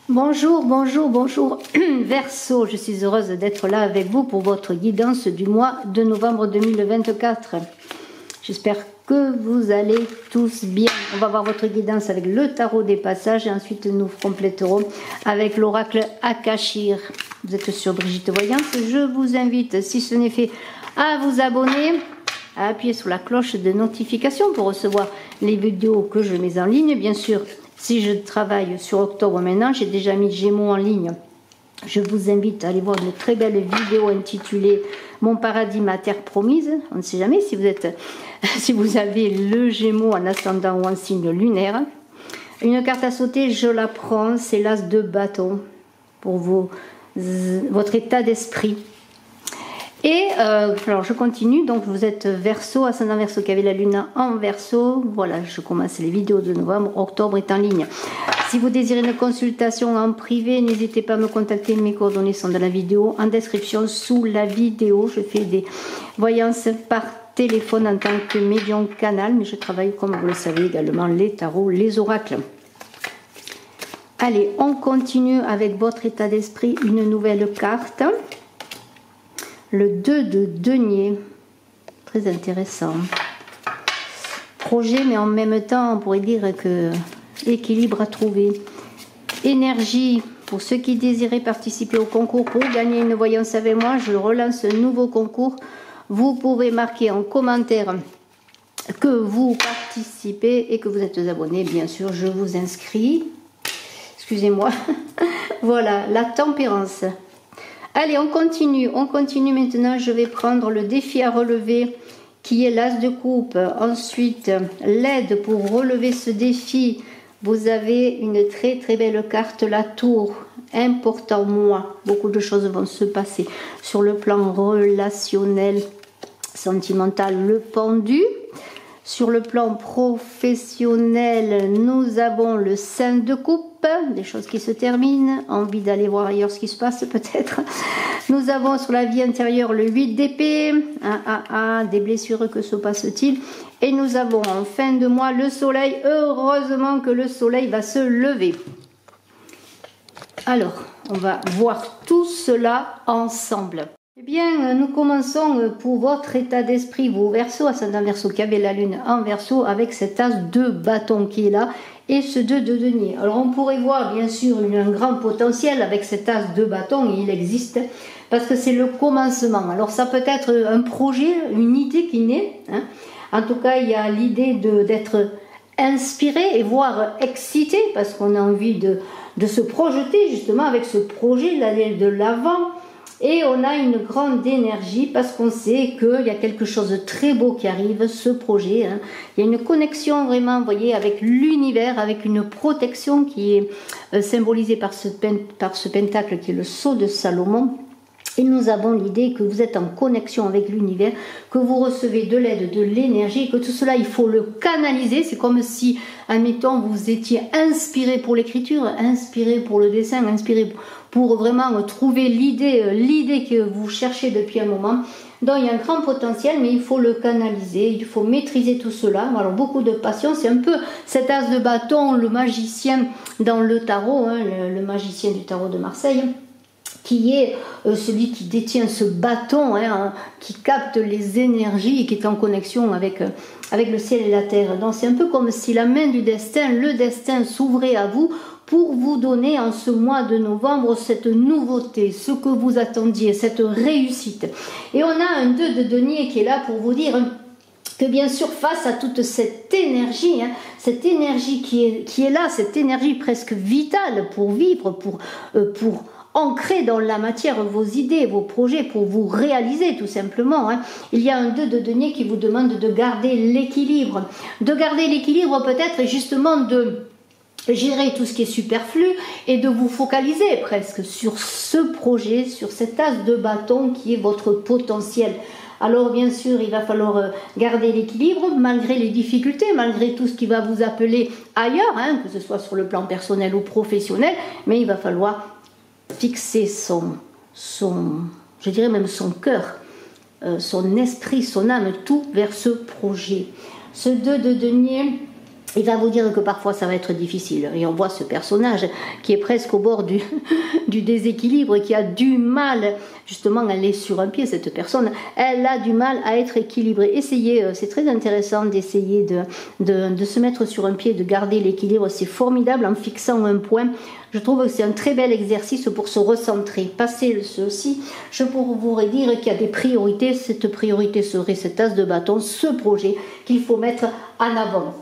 Bonjour, bonjour, bonjour Verseau, je suis heureuse d'être là avec vous pour votre guidance du mois de novembre 2024. J'espère que vous allez tous bien. On va voir votre guidance avec le tarot des passages et ensuite nous compléterons avec l'oracle Akashir. Vous êtes sur Brigitte Voyance, je vous invite, si ce n'est fait, à vous abonner, à appuyer sur la cloche de notification pour recevoir les vidéos que je mets en ligne. Bien sûr, si je travaille sur octobre maintenant, j'ai déjà mis Gémeaux en ligne. Je vous invite à aller voir une très belle vidéo intitulée Mon paradis, ma terre promise. On ne sait jamais si vous êtes, si vous avez le Gémeaux en ascendant ou en signe lunaire. Une carte à sauter, je la prends, c'est l'as de bâton pour votre état d'esprit. Et alors je continue, donc vous êtes Verseau, ascendant Verseau qui avait la lune en Verseau. Voilà, je commence les vidéos de novembre, octobre est en ligne. Si vous désirez une consultation en privé, n'hésitez pas à me contacter, mes coordonnées sont dans la vidéo, en description sous la vidéo. Je fais des voyances par téléphone en tant que médium canal, mais je travaille, comme vous le savez, également les tarots, les oracles. Allez, on continue avec votre état d'esprit, une nouvelle carte. Le 2 de denier, très intéressant. Projet, mais en même temps, on pourrait dire que équilibre à trouver. Énergie, pour ceux qui désiraient participer au concours pour gagner une voyance avec moi, je relance un nouveau concours. Vous pouvez marquer en commentaire que vous participez et que vous êtes abonné. Bien sûr, je vous inscris. Excusez-moi. Voilà, la tempérance. Allez, on continue maintenant. Je vais prendre le défi à relever qui est l'as de coupe. Ensuite, l'aide pour relever ce défi. Vous avez une très très belle carte, la tour. Important mois. Beaucoup de choses vont se passer sur le plan relationnel, sentimental, le pendu. Sur le plan professionnel, nous avons le 5 de coupe, des choses qui se terminent, envie d'aller voir ailleurs ce qui se passe peut-être. Nous avons sur la vie intérieure le 8 d'épée, des blessures, que se passe-t-il? Et nous avons en fin de mois le soleil, heureusement que le soleil va se lever. Alors, on va voir tout cela ensemble. Eh bien, nous commençons pour votre état d'esprit, vous Verseau, ascendant Verseau qui avait la lune en Verseau, avec cet as de bâton qui est là et ce 2 de denier. Alors, on pourrait voir bien sûr un grand potentiel avec cet as de bâton, et il existe, parce que c'est le commencement. Alors, ça peut être un projet, une idée qui naît. Hein. En tout cas, il y a l'idée d'être inspiré et voire excité, parce qu'on a envie de se projeter justement avec ce projet de l'avant. Et on a une grande énergie parce qu'on sait qu'il y a quelque chose de très beau qui arrive, ce projet. Hein. Il y a une connexion vraiment, vous voyez, avec l'univers, avec une protection qui est symbolisée par ce pentacle qui est le sceau de Salomon. Et nous avons l'idée que vous êtes en connexion avec l'univers, que vous recevez de l'aide, de l'énergie, et que tout cela, il faut le canaliser. C'est comme si, admettons, vous étiez inspiré pour l'écriture, inspiré pour le dessin, inspiré pour vraiment trouver l'idée que vous cherchez depuis un moment. Donc il y a un grand potentiel, mais il faut le canaliser, il faut maîtriser tout cela. Alors beaucoup de patience, c'est un peu cet as de bâton, le magicien dans le tarot, hein, le magicien du tarot de Marseille, qui est celui qui détient ce bâton, hein, qui capte les énergies et qui est en connexion avec le ciel et la terre. Donc c'est un peu comme si la main du destin, le destin s'ouvrait à vous pour vous donner en ce mois de novembre cette nouveauté, ce que vous attendiez, cette réussite. Et on a un 2 de denier qui est là pour vous dire que bien sûr face à toute cette énergie, hein, cette énergie qui est là, cette énergie presque vitale pour vivre, pour ancrer dans la matière vos idées, vos projets, pour vous réaliser tout simplement. Hein. Il y a un 2 de denier qui vous demande de garder l'équilibre. De garder l'équilibre peut-être justement de gérer tout ce qui est superflu et de vous focaliser presque sur ce projet, sur cet as de bâton qui est votre potentiel. Alors bien sûr, il va falloir garder l'équilibre malgré les difficultés, malgré tout ce qui va vous appeler ailleurs, hein, que ce soit sur le plan personnel ou professionnel, mais il va falloir fixer je dirais même son cœur, son esprit, son âme, tout vers ce projet. Ce 2 de denier, Il va vous dire que parfois ça va être difficile. Et on voit ce personnage qui est presque au bord du déséquilibre, qui a du mal, justement elle est sur un pied cette personne, elle a du mal à être équilibrée. Essayez, c'est très intéressant d'essayer de se mettre sur un pied, de garder l'équilibre, c'est formidable en fixant un point. Je trouve que c'est un très bel exercice pour se recentrer. Passer ceci, je pourrais dire qu'il y a des priorités. Cette priorité serait cet as de bâton, ce projet qu'il faut mettre en avant.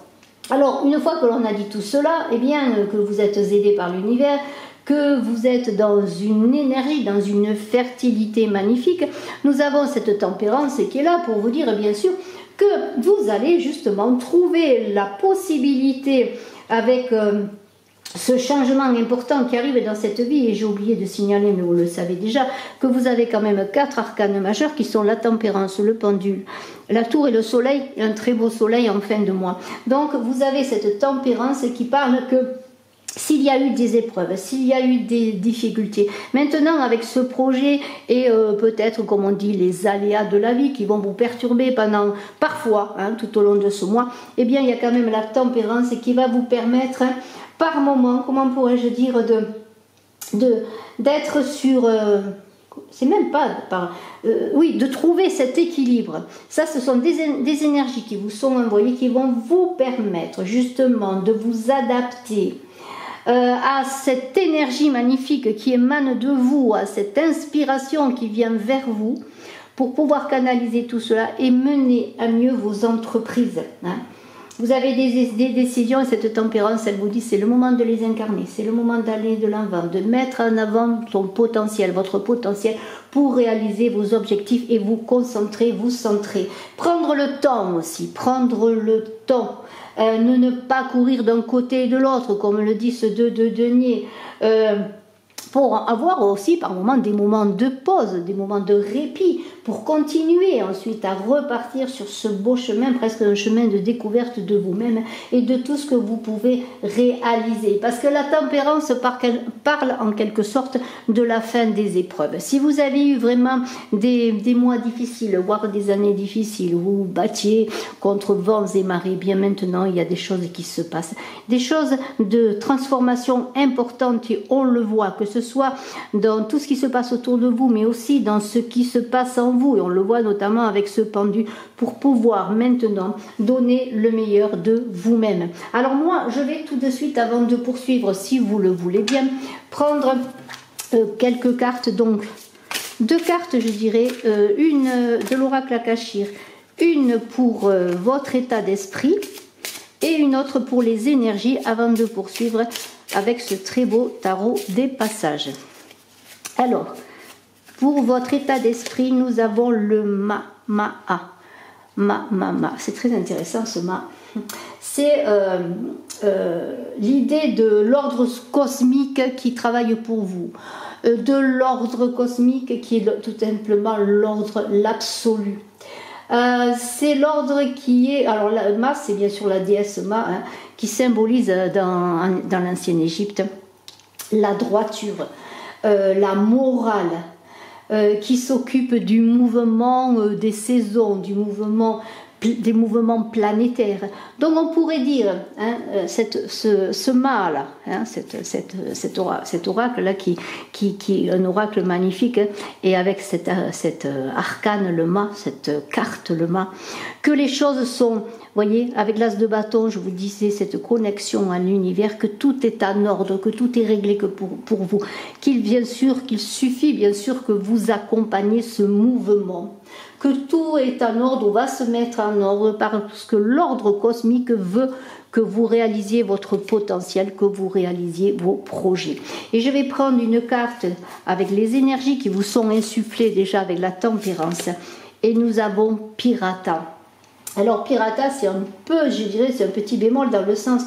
Alors, une fois que l'on a dit tout cela, eh bien, que vous êtes aidé par l'univers, que vous êtes dans une énergie, dans une fertilité magnifique, nous avons cette tempérance qui est là pour vous dire, bien sûr, que vous allez justement trouver la possibilité avec ce changement important qui arrive dans cette vie, et j'ai oublié de signaler, mais vous le savez déjà, que vous avez quand même 4 arcanes majeurs qui sont la tempérance, le pendule, la tour et le soleil, et un très beau soleil en fin de mois. Donc vous avez cette tempérance qui parle que s'il y a eu des épreuves, s'il y a eu des difficultés, maintenant avec ce projet et peut-être, comme on dit, les aléas de la vie qui vont vous perturber parfois, tout au long de ce mois, eh bien il y a quand même la tempérance qui va vous permettre par moment, comment pourrais-je dire, d'être sur, c'est même pas, oui, de trouver cet équilibre. Ça, ce sont des énergies qui vous sont envoyées, qui vont vous permettre justement de vous adapter à cette énergie magnifique qui émane de vous, à cette inspiration qui vient vers vous, pour pouvoir canaliser tout cela et mener à mieux vos entreprises. Vous avez des décisions, et cette tempérance, elle vous dit, c'est le moment de les incarner, c'est le moment d'aller de l'avant, de mettre en avant ton potentiel, votre potentiel, pour réaliser vos objectifs et vous concentrer, vous centrer. Prendre le temps aussi, prendre le temps, ne pas courir d'un côté et de l'autre, comme le dit ce 2 de denier, pour avoir aussi par moments des moments de pause, des moments de répit, pour continuer ensuite à repartir sur ce beau chemin, presque un chemin de découverte de vous-même et de tout ce que vous pouvez réaliser. Parce que la tempérance parle en quelque sorte de la fin des épreuves. Si vous avez eu vraiment des mois difficiles, voire des années difficiles, où vous battiez contre vents et marées, bien maintenant il y a des choses qui se passent, des choses de transformation importantes, et on le voit, que ce soit dans tout ce qui se passe autour de vous, mais aussi dans ce qui se passe en vous, et on le voit notamment avec ce pendu, pour pouvoir maintenant donner le meilleur de vous-même. Alors moi, je vais tout de suite, avant de poursuivre, si vous le voulez bien, prendre quelques cartes, donc 2 cartes, je dirais, une de l'oracle Akashir, une pour votre état d'esprit, et une autre pour les énergies, avant de poursuivre avec ce très beau tarot des passages. Alors, pour votre état d'esprit, nous avons le Ma. C'est très intéressant ce Ma. C'est l'idée de l'ordre cosmique qui travaille pour vous, de l'ordre cosmique qui est tout simplement l'ordre, l'absolu. C'est l'ordre qui est, alors la Ma, c'est bien sûr la déesse Ma, qui symbolise dans l'ancienne Égypte la droiture, la morale, qui s'occupe du mouvement des saisons, des mouvements planétaires. Donc on pourrait dire, ce Ma-là, cet oracle-là, qui est un oracle magnifique, et avec cet arcane, le Ma, cette carte, le Ma, que les choses sont, voyez, avec l'as de bâton, je vous disais, cette connexion à l'univers, que tout est en ordre, que tout est réglé que pour vous, qu'il suffit bien sûr que vous accompagnez ce mouvement, que tout est en ordre, on va se mettre en ordre parce que l'ordre cosmique veut que vous réalisiez votre potentiel, que vous réalisiez vos projets. Et je vais prendre une carte avec les énergies qui vous sont insufflées déjà avec la tempérance, et nous avons Pirata. Alors Pirata, c'est un peu, je dirais, c'est un petit bémol dans le sens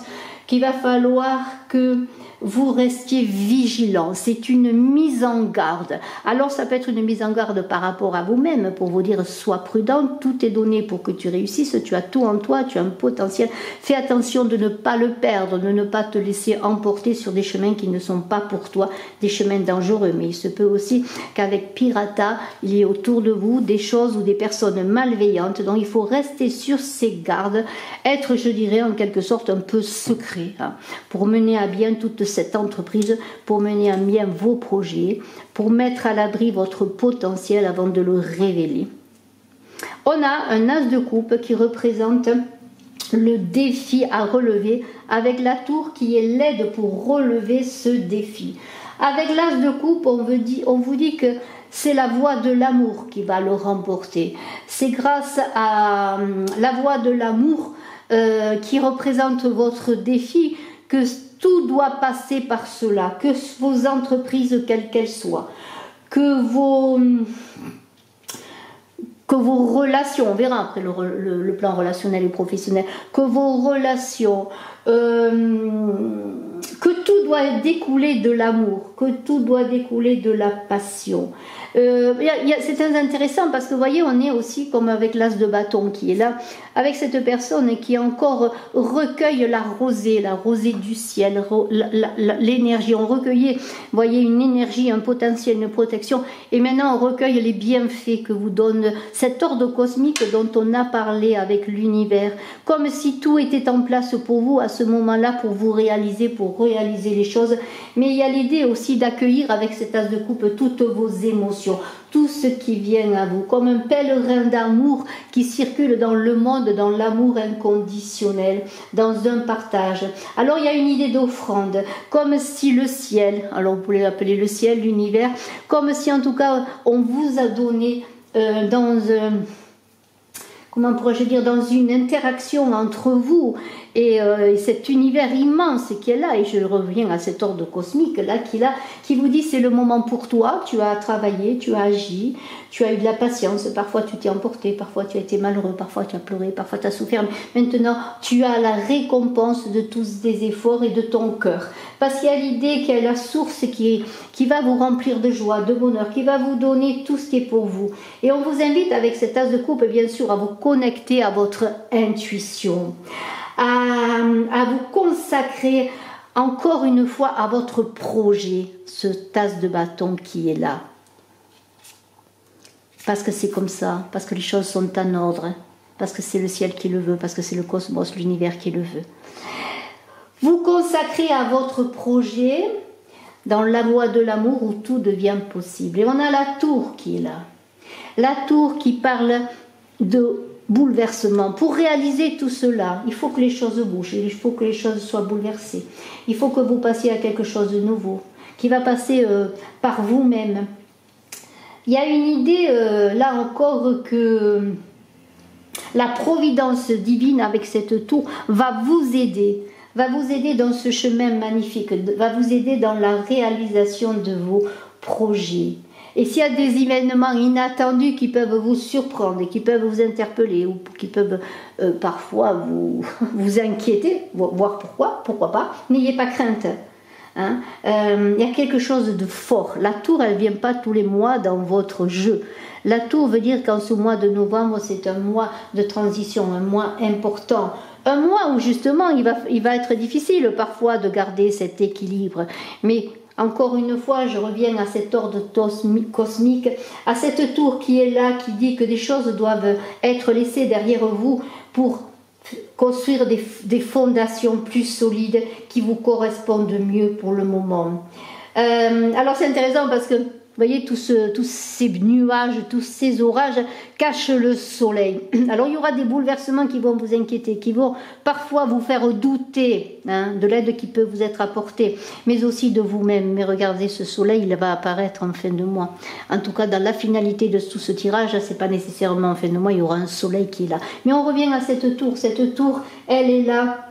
qu'il va falloir que vous restiez vigilant. C'est une mise en garde. Alors ça peut être une mise en garde par rapport à vous-même pour vous dire sois prudent, tout est donné pour que tu réussisses, tu as tout en toi, tu as un potentiel. Fais attention de ne pas le perdre, de ne pas te laisser emporter sur des chemins qui ne sont pas pour toi, des chemins dangereux. Mais il se peut aussi qu'avec Pirata, il y ait autour de vous des choses ou des personnes malveillantes. Donc il faut rester sur ses gardes, être, je dirais, en quelque sorte un peu secret, hein, pour mener à bien toute cette entreprise, pour mener à bien vos projets, pour mettre à l'abri votre potentiel avant de le révéler. On a un as de coupe qui représente le défi à relever, avec la tour qui est l'aide pour relever ce défi. Avec l'as de coupe, on vous dit que c'est la voie de l'amour qui va le remporter. C'est grâce à la voie de l'amour qui représente votre défi que tout doit passer par cela, que vos entreprises, quelles qu'elles soient, que vos relations, on verra après le plan relationnel et professionnel, que vos relations, que tout doit découler de l'amour, que tout doit découler de la passion. C'est très intéressant parce que vous voyez, on est aussi comme avec l'as de bâton qui est là, avec cette personne qui encore recueille la rosée du ciel, l'énergie. On recueillait, vous voyez, une énergie, un potentiel, une protection, et maintenant on recueille les bienfaits que vous donne cet ordre cosmique dont on a parlé avec l'univers, comme si tout était en place pour vous à ce moment-là, pour vous réaliser, pour réaliser les choses. Mais il y a l'idée aussi d'accueillir avec cet as de coupe toutes vos émotions, tout ce qui vient à vous, comme un pèlerin d'amour qui circule dans le monde, dans l'amour inconditionnel, dans un partage. Alors il y a une idée d'offrande, comme si le ciel, alors vous pouvez l'appeler le ciel, l'univers, comme si en tout cas on vous a donné dans comment pourrais-je dire, dans une interaction entre vous et cet univers immense qui est là, et je reviens à cet ordre cosmique là qui vous dit c'est le moment pour toi, tu as travaillé, tu as agi, tu as eu de la patience, parfois tu t'es emporté, parfois tu as été malheureux, parfois tu as pleuré, parfois tu as souffert, mais maintenant tu as la récompense de tous tes efforts et de ton cœur, parce qu'il y a l'idée qu'il y a la source qui va vous remplir de joie, de bonheur, qui va vous donner tout ce qui est pour vous. Et on vous invite avec cet as de coupe bien sûr à vous connecter à votre intuition, à vous consacrer encore une fois à votre projet, ce as de bâton qui est là. Parce que c'est comme ça, parce que les choses sont en ordre, parce que c'est le ciel qui le veut, parce que c'est le cosmos, l'univers qui le veut. Vous consacrez à votre projet dans la voie de l'amour où tout devient possible. Et on a la tour qui est là. La tour qui parle de bouleversement. Pour réaliser tout cela, il faut que les choses bougent, il faut que les choses soient bouleversées. Il faut que vous passiez à quelque chose de nouveau, qui va passer par vous-même. Il y a une idée, là encore, que la providence divine avec cette tour va vous aider dans ce chemin magnifique, va vous aider dans la réalisation de vos projets. Et s'il y a des événements inattendus qui peuvent vous surprendre, qui peuvent vous interpeller, ou qui peuvent parfois vous inquiéter, voir pourquoi pas, n'ayez pas crainte. Hein, y a quelque chose de fort. La tour, elle ne vient pas tous les mois dans votre jeu. La tour veut dire qu'en ce mois de novembre, c'est un mois de transition, un mois important. Un mois où justement, il va être difficile parfois de garder cet équilibre. Mais encore une fois, je reviens à cet ordre cosmique, à cette tour qui est là, qui dit que des choses doivent être laissées derrière vous pour construire des fondations plus solides qui vous correspondent mieux pour le moment. Alors c'est intéressant parce que vous voyez, tous ces nuages, tous ces orages cachent le soleil. Alors il y aura des bouleversements qui vont vous inquiéter, qui vont parfois vous faire douter de l'aide qui peut vous être apportée, mais aussi de vous-même. Mais regardez, ce soleil, il va apparaître en fin de mois. En tout cas, dans la finalité de tout ce tirage, c'est pas nécessairement en fin de mois, il y aura un soleil qui est là. Mais on revient à cette tour. Cette tour, elle est là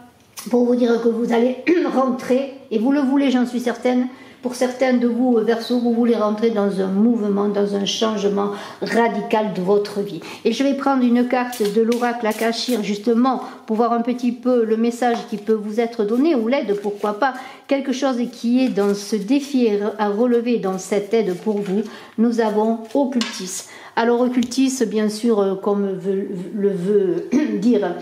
pour vous dire que vous allez rentrer, et vous le voulez, j'en suis certaine, Pour certains de vous, Verseau, vous voulez rentrer dans un mouvement, dans un changement radical de votre vie. Et je vais prendre une carte de l'oracle Akashir, justement, pour voir un petit peu le message qui peut vous être donné, ou l'aide, pourquoi pas, quelque chose qui est dans ce défi à relever, dans cette aide pour vous. Nous avons Occultis. Alors Occultis, bien sûr, comme le veut dire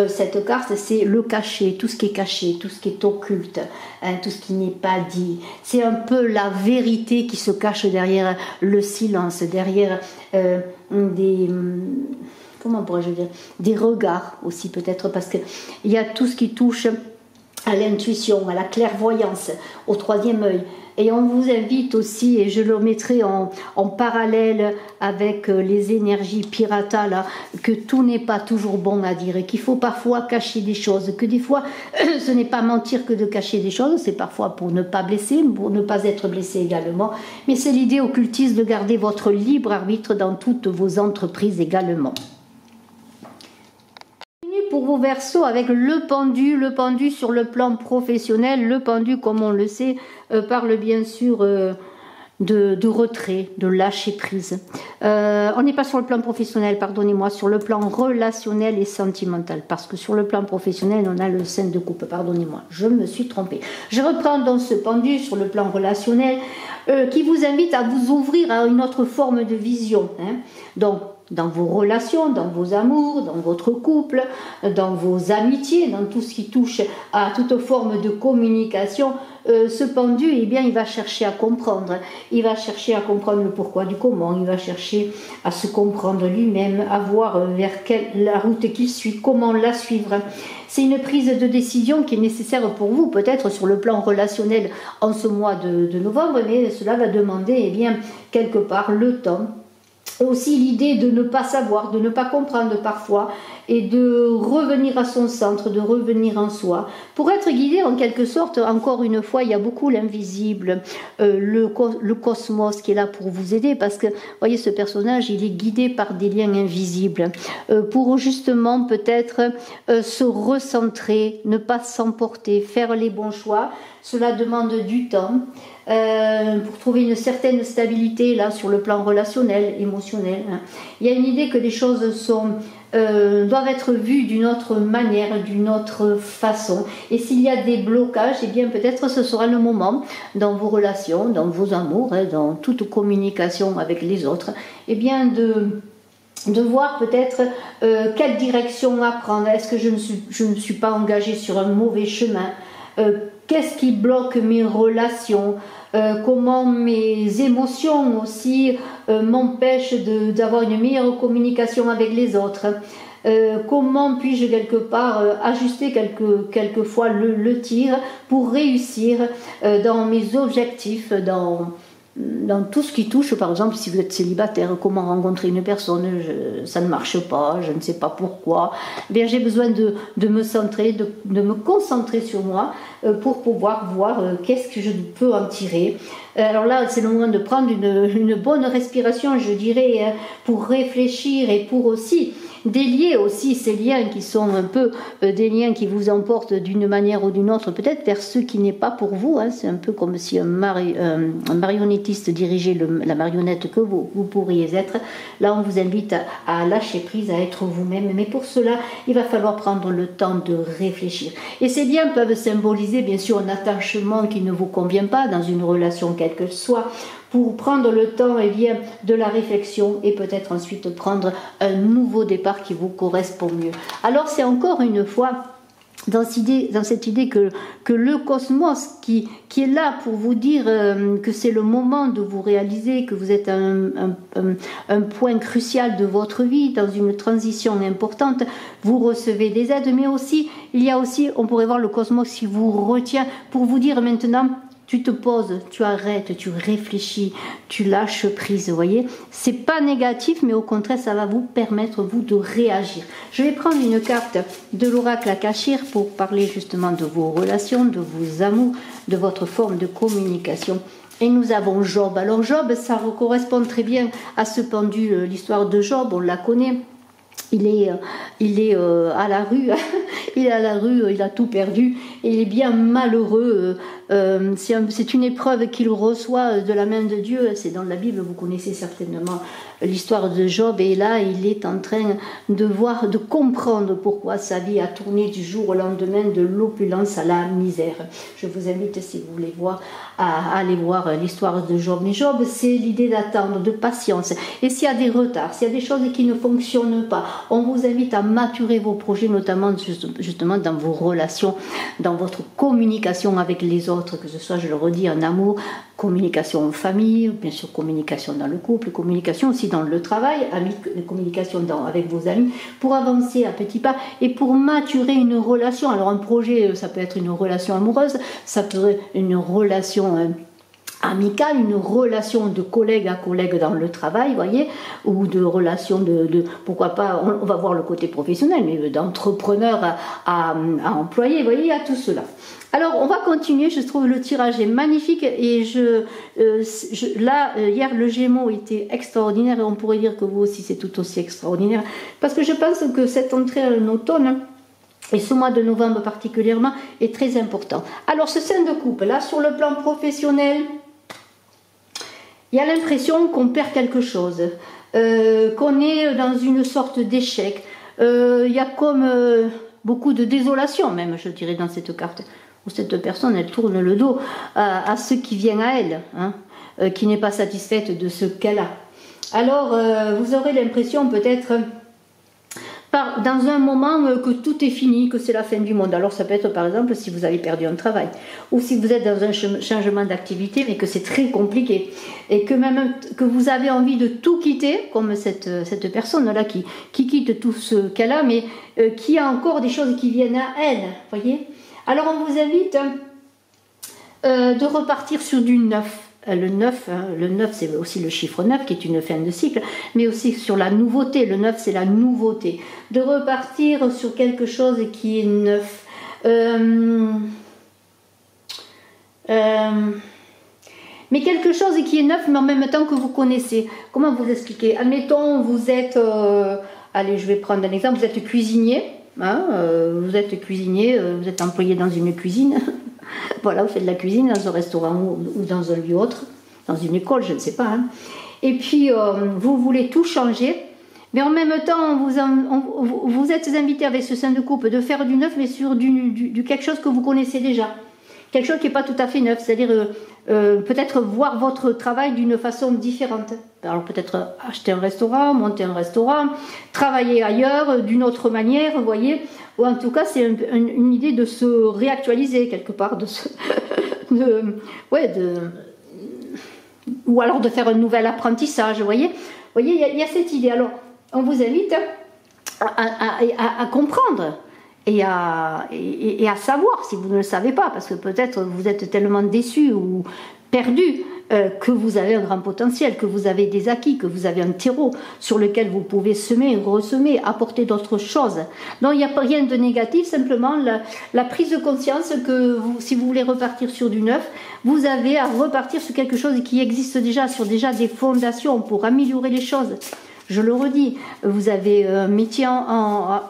cette carte, c'est le caché, tout ce qui est caché, tout ce qui est occulte, hein, tout ce qui n'est pas dit. C'est un peu la vérité qui se cache derrière le silence, derrière comment pourrais-je dire, des regards aussi peut-être, parce qu'il y a tout ce qui touche à l'intuition, à la clairvoyance, au troisième œil. Et on vous invite aussi, et je le mettrai en parallèle avec les énergies pirata, là, que tout n'est pas toujours bon à dire et qu'il faut parfois cacher des choses, que des fois ce n'est pas mentir que de cacher des choses, c'est parfois pour ne pas blesser, pour ne pas être blessé également, mais c'est l'idée occultiste de garder votre libre arbitre dans toutes vos entreprises également. Pour vos Verseaux avec le pendu sur le plan professionnel, le pendu comme on le sait parle bien sûr de retrait, de lâcher prise. On n'est pas sur le plan professionnel, pardonnez-moi, sur le plan relationnel et sentimental, parce que sur le plan professionnel on a le 5 de coupe, pardonnez-moi, je me suis trompée. Je reprends donc ce pendu sur le plan relationnel qui vous invite à vous ouvrir à une autre forme de vision, hein. Donc dans vos relations, dans vos amours, dans votre couple, dans vos amitiés, dans tout ce qui touche à toute forme de communication, ce pendu, eh bien, il va chercher à comprendre. Il va chercher à comprendre le pourquoi du comment. Il va chercher à se comprendre lui-même, à voir vers la route qu'il suit, comment la suivre. C'est une prise de décision qui est nécessaire pour vous, peut-être sur le plan relationnel en ce mois de novembre, mais cela va demander, eh bien, quelque part le temps. Aussi l'idée de ne pas savoir, de ne pas comprendre parfois et de revenir à son centre, de revenir en soi. Pour être guidé en quelque sorte, encore une fois, il y a beaucoup l'invisible, le cosmos qui est là pour vous aider parce que, voyez, ce personnage, il est guidé par des liens invisibles pour justement peut-être se recentrer, ne pas s'emporter, faire les bons choix. Cela demande du temps. Pour trouver une certaine stabilité là sur le plan relationnel, émotionnel. Hein. Il y a une idée que les choses doivent être vues d'une autre manière, d'une autre façon. Et s'il y a des blocages, eh bien peut-être ce sera le moment dans vos relations, dans vos amours, hein, dans toute communication avec les autres, eh bien de voir peut-être quelle direction à prendre. Est-ce que je ne suis pas engagée sur un mauvais chemin? Qu'est-ce qui bloque mes relations, comment mes émotions aussi m'empêchent d'avoir une meilleure communication avec les autres, comment puis-je quelque part ajuster quelquefois le tir pour réussir dans mes objectifs, dans tout ce qui touche, par exemple, si vous êtes célibataire, comment rencontrer une personne, ça ne marche pas, je ne sais pas pourquoi. Bien, j'ai besoin de me centrer, de me concentrer sur moi pour pouvoir voir qu'est-ce que je peux en tirer. Alors là, c'est le moment de prendre une bonne respiration, je dirais, pour réfléchir et pour aussi délier aussi ces liens qui sont un peu des liens qui vous emportent d'une manière ou d'une autre, peut-être vers ce qui n'est pas pour vous. Hein. C'est un peu comme si un marionnettiste dirigeait la marionnette que vous pourriez être. Là, on vous invite à lâcher prise, à être vous-même. Mais pour cela, il va falloir prendre le temps de réfléchir. Et ces liens peuvent symboliser, bien sûr, un attachement qui ne vous convient pas dans une relation quelle qu'elle soit, pour prendre le temps bien, de la réflexion et peut-être ensuite prendre un nouveau départ qui vous correspond mieux. Alors c'est encore une fois dans cette idée que le cosmos qui est là pour vous dire que c'est le moment de vous réaliser, que vous êtes à un point crucial de votre vie, dans une transition importante, vous recevez des aides, mais aussi, il y a aussi, on pourrait voir le cosmos qui vous retient pour vous dire maintenant, tu te poses, tu arrêtes, tu réfléchis, tu lâches prise, vous voyez. C'est pas négatif, mais au contraire, ça va vous permettre, vous, de réagir. Je vais prendre une carte de l'oracle Akashir pour parler justement de vos relations, de vos amours, de votre forme de communication. Et nous avons Job. Alors Job, ça correspond très bien à ce pendu, l'histoire de Job, on la connaît. il est à la rue, il est à la rue, il a tout perdu, et il est bien malheureux. C'est une épreuve qu'il reçoit de la main de Dieu. C'est dans la Bible, vous connaissez certainement l'histoire de Job, et là il est en train de comprendre pourquoi sa vie a tourné du jour au lendemain de l'opulence à la misère. Je vous invite, si vous voulez voir, à aller voir l'histoire de Job. Mais Job, c'est l'idée d'attendre, de patience. Et s'il y a des retards, s'il y a des choses qui ne fonctionnent pas, on vous invite à maturer vos projets, notamment justement dans vos relations, dans votre communication avec les autres, que ce soit, je le redis, en amour, communication en famille, bien sûr communication dans le couple, communication aussi dans le travail, communication avec vos amis, pour avancer à petits pas et pour maturer une relation. Alors un projet, ça peut être une relation amoureuse, ça peut être une relation amicale, une relation de collègue à collègue dans le travail, voyez, ou de relation pourquoi pas, on va voir le côté professionnel, mais d'entrepreneur à employé, voyez, il y a tout cela. Alors, on va continuer, je trouve le tirage est magnifique, et hier, le Gémeaux était extraordinaire, et on pourrait dire que vous aussi, c'est tout aussi extraordinaire, parce que je pense que cette entrée en automne, et ce mois de novembre particulièrement, est très important. Alors, ce 5 de coupe, là, sur le plan professionnel, il y a l'impression qu'on perd quelque chose, qu'on est dans une sorte d'échec. Il y a comme beaucoup de désolation, même, je dirais, dans cette carte, où cette personne, elle tourne le dos à ce qui vient à elle, hein, qui n'est pas satisfaite de ce qu'elle a. Alors, vous aurez l'impression peut-être, dans un moment, que tout est fini, que c'est la fin du monde. Alors, ça peut être, par exemple, si vous avez perdu un travail, ou si vous êtes dans un changement d'activité, mais que c'est très compliqué, et que même que vous avez envie de tout quitter, comme cette personne-là qui quitte tout ce qu'elle a, mais qui a encore des choses qui viennent à elle, voyez. Alors on vous invite de repartir sur du 9. Le 9, c'est aussi le chiffre 9 qui est une fin de cycle, mais aussi sur la nouveauté. Le 9, c'est la nouveauté. De repartir sur quelque chose qui est neuf. Mais quelque chose qui est neuf, mais en même temps que vous connaissez. Comment vous expliquer? Admettons, vous êtes... allez, je vais prendre un exemple. Vous êtes cuisinier. Hein, vous êtes cuisinier, vous êtes employé dans une cuisine, voilà, vous faites de la cuisine dans un restaurant ou dans un lieu autre, dans une école, je ne sais pas. Hein. Et puis, vous voulez tout changer, mais en même temps, vous êtes invité avec ce 5 de coupe de faire du neuf, mais sur du quelque chose que vous connaissez déjà. Quelque chose qui n'est pas tout à fait neuf, c'est-à-dire peut-être voir votre travail d'une façon différente. Alors peut-être acheter un restaurant, monter un restaurant, travailler ailleurs d'une autre manière, vous voyez. Ou en tout cas, c'est une idée de se réactualiser quelque part, ou alors de faire un nouvel apprentissage, vous voyez. Vous voyez, il y a cette idée. Alors, on vous invite à comprendre. Et à savoir, si vous ne le savez pas, parce que peut-être vous êtes tellement déçu ou perdu que vous avez un grand potentiel, que vous avez des acquis, que vous avez un terreau sur lequel vous pouvez semer, ressemer, apporter d'autres choses. Donc il n'y a rien de négatif, simplement la prise de conscience que si vous voulez repartir sur du neuf, vous avez à repartir sur quelque chose qui existe déjà, sur déjà des fondations pour améliorer les choses. Je le redis, vous avez un métier en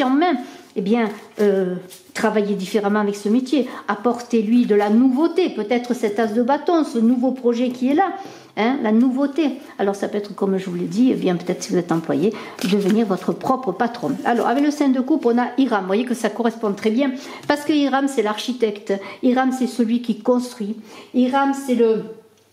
main, eh bien, travaillez différemment avec ce métier, apportez-lui de la nouveauté, peut-être cet as de bâton, ce nouveau projet qui est là, hein, la nouveauté. Alors ça peut être, comme je vous l'ai dit, eh bien peut-être si vous êtes employé, devenir votre propre patron. Alors avec le 5 de coupe, on a Hiram, vous voyez que ça correspond très bien, parce que Hiram c'est l'architecte, Hiram c'est celui qui construit, Hiram c'est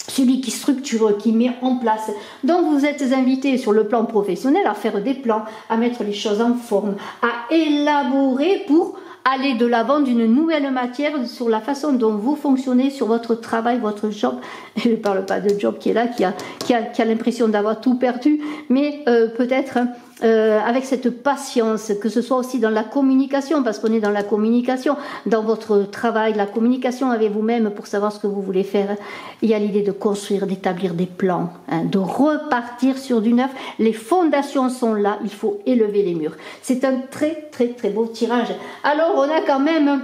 celui qui structure, qui met en place. Donc vous êtes invité sur le plan professionnel à faire des plans, à mettre les choses en forme, à élaborer pour aller de l'avant d'une nouvelle matière sur la façon dont vous fonctionnez sur votre travail, votre job. Je ne parle pas de job qui est là, qui a l'impression d'avoir tout perdu, mais peut-être avec cette patience, que ce soit aussi dans la communication, parce qu'on est dans la communication, dans votre travail, la communication avec vous-même pour savoir ce que vous voulez faire. Il y a l'idée de construire, d'établir des plans, hein, de repartir sur du neuf. Les fondations sont là, il faut élever les murs. C'est un très très très beau tirage. Alors on a quand même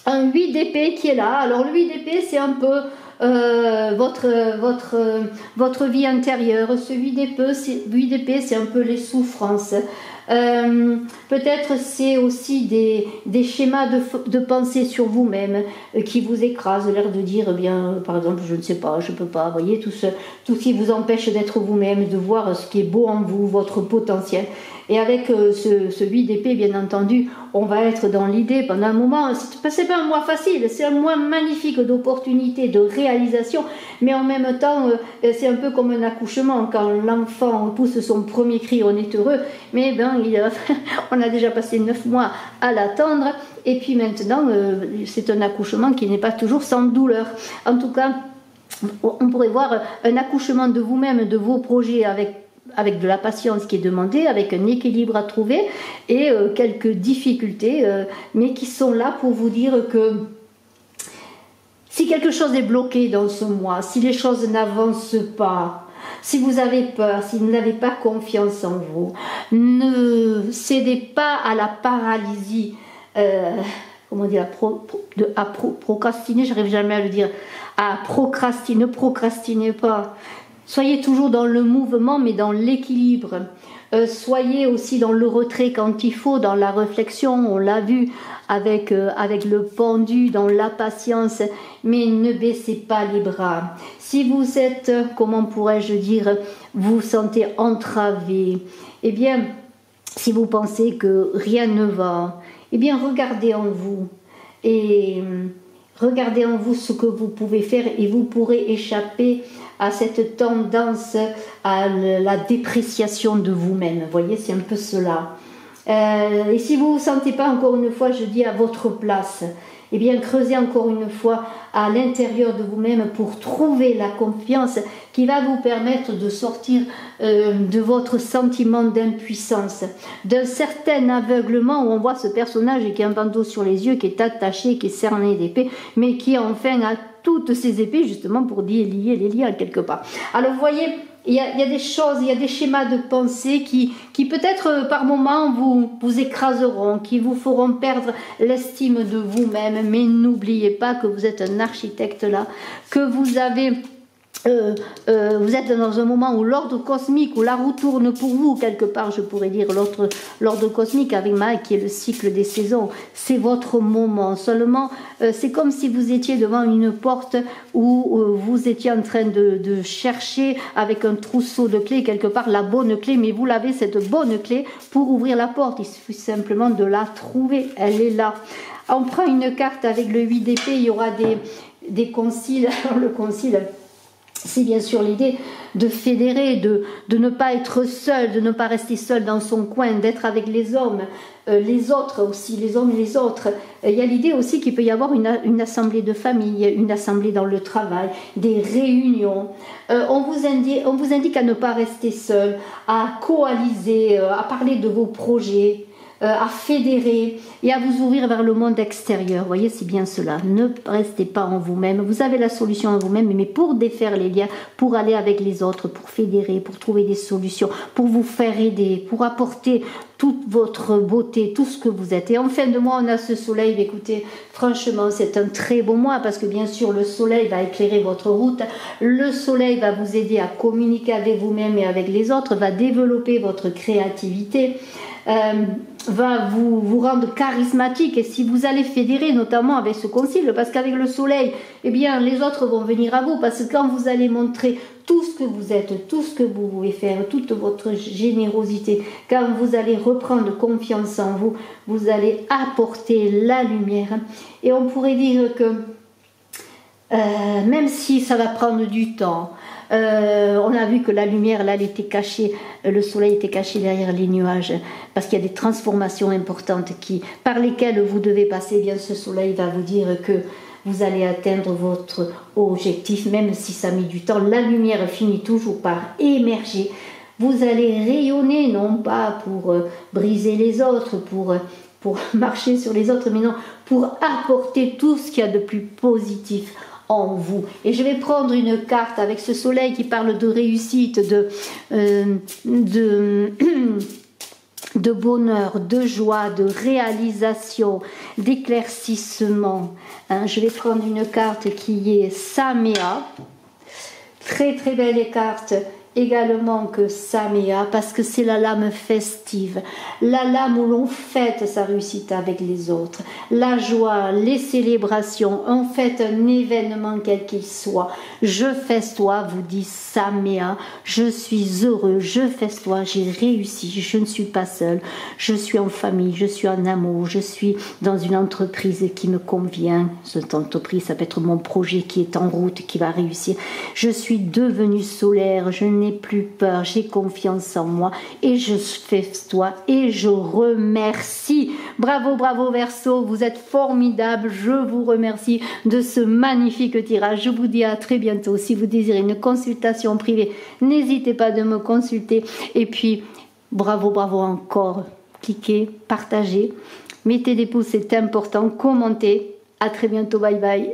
un 8 d'épée qui est là. Alors le 8 d'épée c'est un peu votre vie intérieure. Ce 8 d'épée, c'est un peu les souffrances. Peut-être c'est aussi des schémas de pensée sur vous-même qui vous écrasent, l'air de dire, eh bien, par exemple, je ne sais pas, je ne peux pas, voyez, tout ce qui vous empêche d'être vous-même, de voir ce qui est beau en vous, votre potentiel. Et avec ce 8 d'épée, bien entendu, on va être dans l'idée pendant un moment, c'est pas un mois facile, c'est un mois magnifique d'opportunités, de réalisation, mais en même temps, c'est un peu comme un accouchement, quand l'enfant pousse son premier cri, on est heureux, mais ben, on a déjà passé 9 mois à l'attendre, et puis maintenant, c'est un accouchement qui n'est pas toujours sans douleur. En tout cas, on pourrait voir un accouchement de vous-même, de vos projets avec de la patience qui est demandée, avec un équilibre à trouver et quelques difficultés, mais qui sont là pour vous dire que si quelque chose est bloqué dans ce mois, si les choses n'avancent pas, si vous avez peur, si vous n'avez pas confiance en vous, ne cédez pas à la paralysie, comment dire, à procrastiner, j'arrive jamais à le dire, à procrastiner, ne procrastinez pas. Soyez toujours dans le mouvement, mais dans l'équilibre. Soyez aussi dans le retrait quand il faut, dans la réflexion, on l'a vu avec le pendu, dans la patience, mais ne baissez pas les bras. Si vous êtes, comment pourrais-je dire, vous sentez entravé, eh bien, si vous pensez que rien ne va, eh bien, regardez en vous et regardez en vous ce que vous pouvez faire et vous pourrez échapper à cette tendance à la dépréciation de vous-même. Vous voyez, c'est un peu cela. Et si vous ne vous sentez pas, encore une fois, je dis à votre place, eh bien, creusez encore une fois à l'intérieur de vous-même pour trouver la confiance qui va vous permettre de sortir de votre sentiment d'impuissance, d'un certain aveuglement où on voit ce personnage qui a un bandeau sur les yeux, qui est attaché, qui est cerné d'épée, mais qui enfin a toutes ces épées justement pour lier les liens quelque part. Alors vous voyez, il y a des choses, il y a des schémas de pensée qui peut-être par moments vous écraseront, qui vous feront perdre l'estime de vous-même, mais n'oubliez pas que vous êtes un architecte là, que vous avez... vous êtes dans un moment où l'ordre cosmique, où la roue tourne pour vous, quelque part je pourrais dire l'ordre cosmique avec Mike qui est le cycle des saisons, c'est votre moment. Seulement c'est comme si vous étiez devant une porte où vous étiez en train de chercher avec un trousseau de clés quelque part la bonne clé, mais vous l'avez cette bonne clé pour ouvrir la porte, il suffit simplement de la trouver, elle est là. On prend une carte avec le 8 d'épée, il y aura des conciles. Alors le concile, c'est bien sûr l'idée de fédérer, de ne pas être seul, de ne pas rester seul dans son coin, d'être avec les hommes, les autres aussi, les hommes et les autres. Il y a l'idée aussi qu'il peut y avoir une assemblée de famille, une assemblée dans le travail, des réunions. On vous indique à ne pas rester seul, à coaliser, à parler de vos projets, à fédérer et à vous ouvrir vers le monde extérieur. Vous voyez, c'est bien cela. Ne restez pas en vous-même. Vous avez la solution en vous-même, mais pour défaire les liens, pour aller avec les autres, pour fédérer, pour trouver des solutions, pour vous faire aider, pour apporter toute votre beauté, tout ce que vous êtes. Et en fin de mois, on a ce soleil. Écoutez, franchement, c'est un très beau mois parce que bien sûr, le soleil va éclairer votre route. Le soleil va vous aider à communiquer avec vous-même et avec les autres, va développer votre créativité. Va vous rendre charismatique, et si vous allez fédérer notamment avec ce concile, parce qu'avec le soleil, eh bien les autres vont venir à vous, parce que quand vous allez montrer tout ce que vous êtes, tout ce que vous pouvez faire, toute votre générosité, quand vous allez reprendre confiance en vous, vous allez apporter la lumière. Et on pourrait dire que même si ça va prendre du temps, on a vu que la lumière, là, elle était cachée, le soleil était caché derrière les nuages, parce qu'il y a des transformations importantes par lesquelles vous devez passer. Eh bien, ce soleil va vous dire que vous allez atteindre votre objectif, même si ça met du temps. La lumière finit toujours par émerger. Vous allez rayonner, non pas pour briser les autres, pour marcher sur les autres, mais non, pour apporter tout ce qu'il y a de plus positif en vous. Et je vais prendre une carte avec ce soleil qui parle de réussite, de bonheur, de joie, de réalisation, d'éclaircissement. Hein, je vais prendre une carte qui est Samea. Très très belle carte également que Samea, parce que c'est la lame festive, la lame où l'on fête sa réussite avec les autres, la joie, les célébrations, on fête un événement quel qu'il soit. Je festoie, vous dit Samea, je suis heureux, je festoie, j'ai réussi, je ne suis pas seule, je suis en famille, je suis en amour, je suis dans une entreprise qui me convient. Cette entreprise, ça peut être mon projet qui est en route, qui va réussir. Je suis devenue solaire, je n'ai plus peur, j'ai confiance en moi et je festoie et je remercie. Bravo, bravo Verseau, vous êtes formidables, je vous remercie de ce magnifique tirage. Je vous dis à très bientôt. Si vous désirez une consultation privée, n'hésitez pas de me consulter. Et puis, bravo, bravo encore. Cliquez, partagez, mettez des pouces, c'est important, commentez. À très bientôt, bye bye.